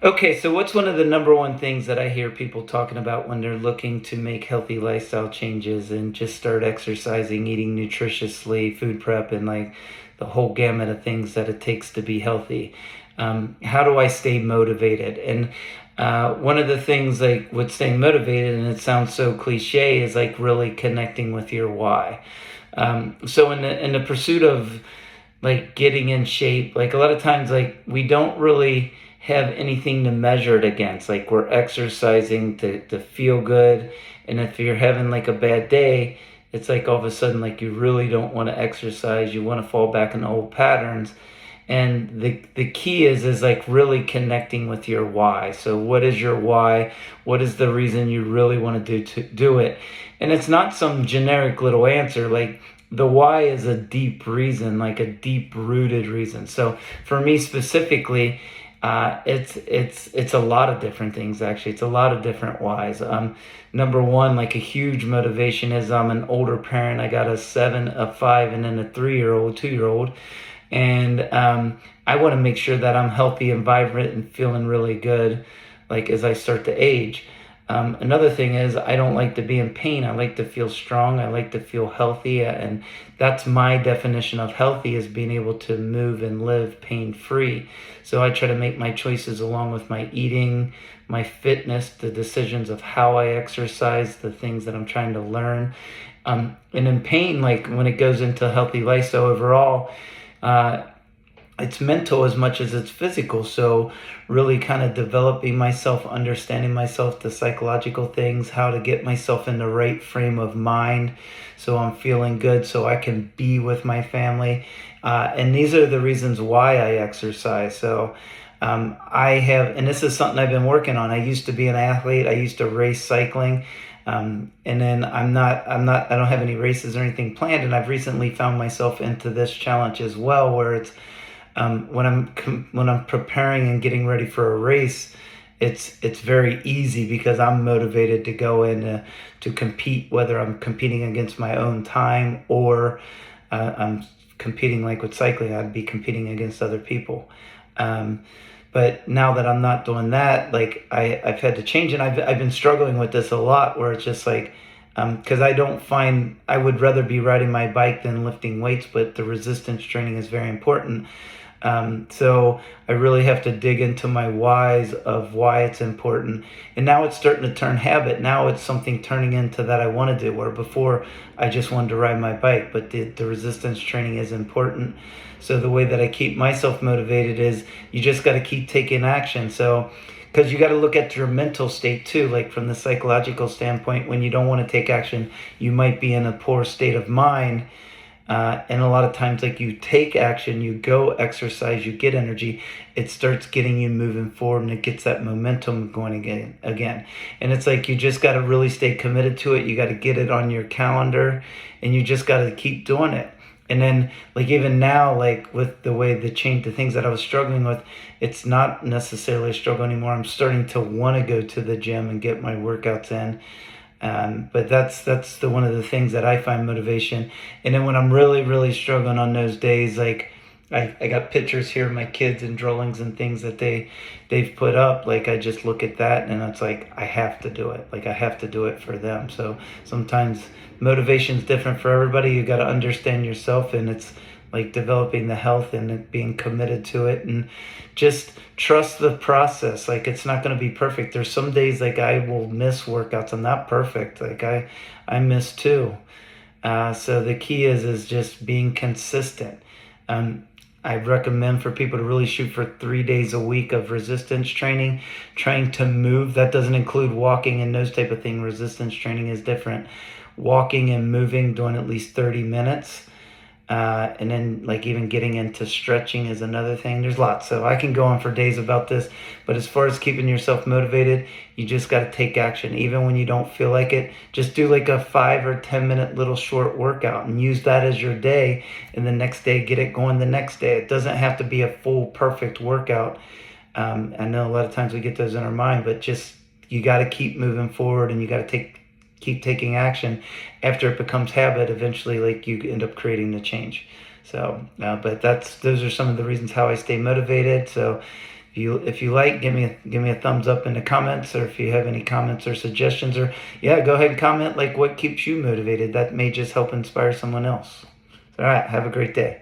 Okay, so what's one of the number one things that I hear people talking about when they're looking to make healthy lifestyle changes and just start exercising, eating nutritiously, food prep, and like the whole gamut of things that it takes to be healthy? How do I stay motivated? And one of the things like with staying motivated, and it sounds so cliche, is like really connecting with your why. So in the pursuit of like getting in shape, like a lot of times like we don't really have anything to measure it against. Like we're exercising to feel good, and if you're having like a bad day, it's like all of a sudden like you really don't want to exercise, you want to fall back in old patterns. And the key is like really connecting with your why. So what is your why? What is the reason you really want to do it? And it's not some generic little answer. Like the why is a deep reason, like a deep rooted reason. So for me specifically, it's a lot of different things. Actually, it's a lot of different whys. Number one, like a huge motivation is I'm an older parent. I got a 7, a 5, and then a 3-year-old, 2-year-old, and I want to make sure that I'm healthy and vibrant and feeling really good, like as I start to age. Another thing is I don't like to be in pain. I like to feel strong. I like to feel healthy, and that's my definition of healthy, is being able to move and live pain free. So I try to make my choices along with my eating, my fitness, the decisions of how I exercise, the things that I'm trying to learn. And in pain, like when it goes into healthy lifestyle overall, uh, it's mental as much as it's physical. So really kind of developing myself, understanding myself, the psychological things, how to get myself in the right frame of mind so I'm feeling good, so I can be with my family. And these are the reasons why I exercise. So I have, and this is something I've been working on. I used to be an athlete. I used to race cycling. And then I don't have any races or anything planned. And I've recently found myself into this challenge as well, where it's when I'm preparing and getting ready for a race, it's very easy because I'm motivated to go in to compete, whether I'm competing against my own time or I'm competing like with cycling, I'd be competing against other people. Um, but now that I'm not doing that, like I've had to change, and I've been struggling with this a lot, where it's just like, because I don't find, I would rather be riding my bike than lifting weights, but the resistance training is very important. So I really have to dig into my whys of why it's important. And now it's starting to turn habit. Now it's something turning into that I want to do, where before I just wanted to ride my bike, but the resistance training is important. So the way that I keep myself motivated is you just got to keep taking action. So because you got to look at your mental state too, like from the psychological standpoint. When you don't want to take action, you might be in a poor state of mind. And a lot of times, like you take action, you go exercise, you get energy, it starts getting you moving forward, and it gets that momentum going again. And it's like you just got to really stay committed to it. You got to get it on your calendar, and you just got to keep doing it. And then, like even now, like with the way the change, the things that I was struggling with, it's not necessarily a struggle anymore. I'm starting to want to go to the gym and get my workouts in. But that's the one of the things that I find motivation. And then when I'm really struggling on those days, like I got pictures here of my kids and drawings and things that they've put up. Like I just look at that and it's like I have to do it. Like I have to do it for them. So sometimes motivation's different for everybody. You got to understand yourself, and it's like developing the health and being committed to it, and just trust the process. Like it's not going to be perfect. There's some days like I will miss workouts. I'm not perfect. Like I miss too. So the key is just being consistent. um, I recommend for people to really shoot for 3 days a week of resistance training, trying to move. That doesn't include walking and those type of thing. Resistance training is different. Walking and moving, doing at least 30 minutes. And then like even getting into stretching is another thing. There's lots, so I can go on for days about this. But as far as keeping yourself motivated, you just got to take action. Even when you don't feel like it, just do like a 5 or 10 minute little short workout and use that as your day. And the next day, get it going the next day. It doesn't have to be a full perfect workout. I know a lot of times we get those in our mind, but just you got to keep moving forward, and you got to keep taking action. After it becomes habit, eventually like you end up creating the change. So but those are some of the reasons how I stay motivated. So If you like, give me a thumbs up in the comments, or if you have any comments or suggestions, or yeah, go ahead and comment like what keeps you motivated. That may just help inspire someone else. All right, have a great day.